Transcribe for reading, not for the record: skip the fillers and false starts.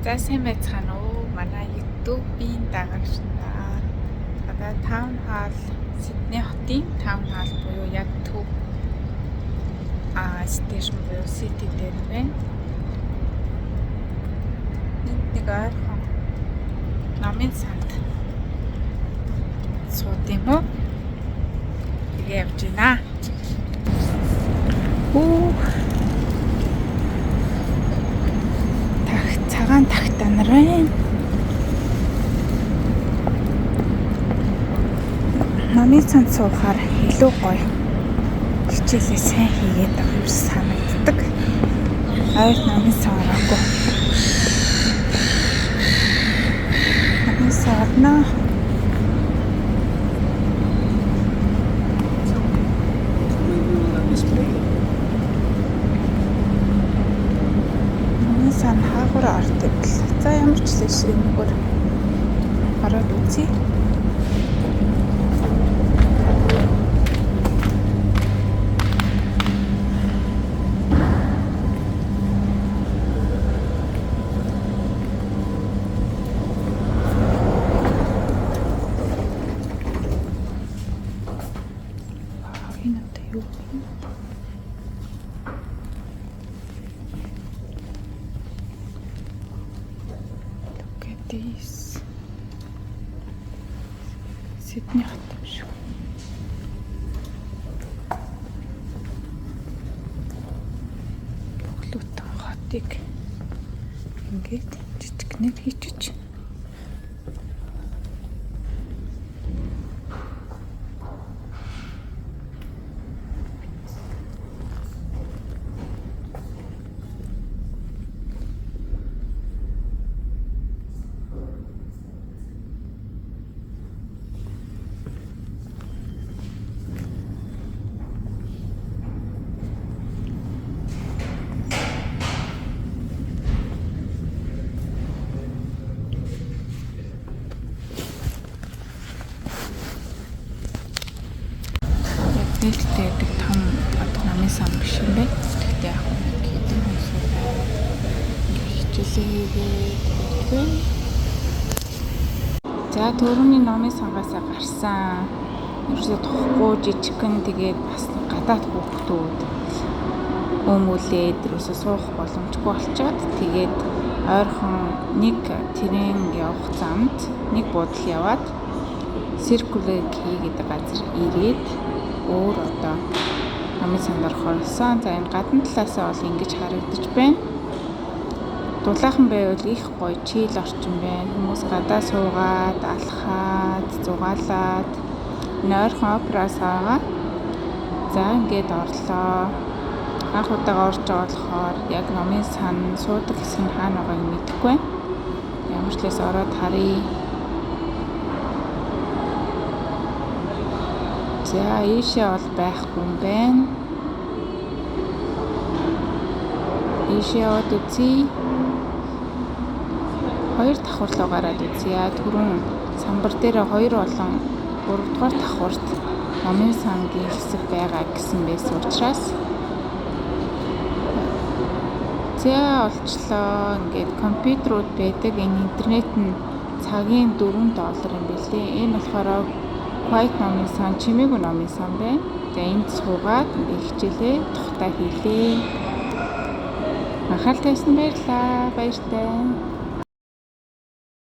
За сайн байцгаана уу? Манай YouTube-ийн дагагчдаа. Одоо Town Hall Сидней хотын Town Hall буюу яг төв стейшн буюу City дээр байна. Нэг ойрхон номын санд сууд юм уу? Тэгээ явж байна. Цагаан тагтаа нарын номын санд суухаар илүү гоё хичээлээ сайн хийгээд байгаа юм санагддаг. Ойр номын сан ороогүй. Номын сарна сан хаагур ордог. За ямар ч л шинээр ороод үзье. Энэ одоо юу вэ? This Сидней хот юм шүү. Бүхлүүтэн хотыг ингээд жижигнэр хийчих. Тэгтээ том одоо намын сан биш юм байна. Тэгтээ яг хэдэн хүмүүсээ хичээлээ хийгээд. За түрүүний номын сангаасаа гарсан. Ерөөсөө тохгүй жижигхэн тэгээд бас гадаад хүүхдүүд өмүүлээд ерөөсөө суух боломжгүй болчиход тэгээд ойрхон нэг тэрэн явах замд нэг буудал яваад Circular Quay гэдэг газар ирээд өөр одоо намын санд орохоор болсон. За энэ гадна талаасаа бол ингэж харагдаж байна. Дулаахан байвал их гоё чийл орчин байна. Хүмүүс гадаа суугаад, алхаад, зугаалаад нойрхон операс байгаа. За ингээд орлоо. Анх удаага орж байгаа болохоор яг номын сан суудаг хэсэг нь хаана байгааг мэдэхгүй байна. Ямар ч лээс ороод харъя. За ийшээ бол байхгүй юм байна. Ийшээ яваад үзье. Хоёр давхарлуу гараад үзье. Түрүүн самбар дээр 2 болон 3 дугаар давхарт номын сангийн хэсэг байгаа гэсэн байсан учраас за олчлоо. Ингээд компьютерууд байдаг. Энэ интернет нь цагийн $4 юм билээ. Энэ болохоор White номын сан, чимээгүй номын сан байна. Тэгээ энд суугаад ингээ хичээлээ тухтай хийлээ. Анхаарал тавьсан баярлалаа. Баяртай.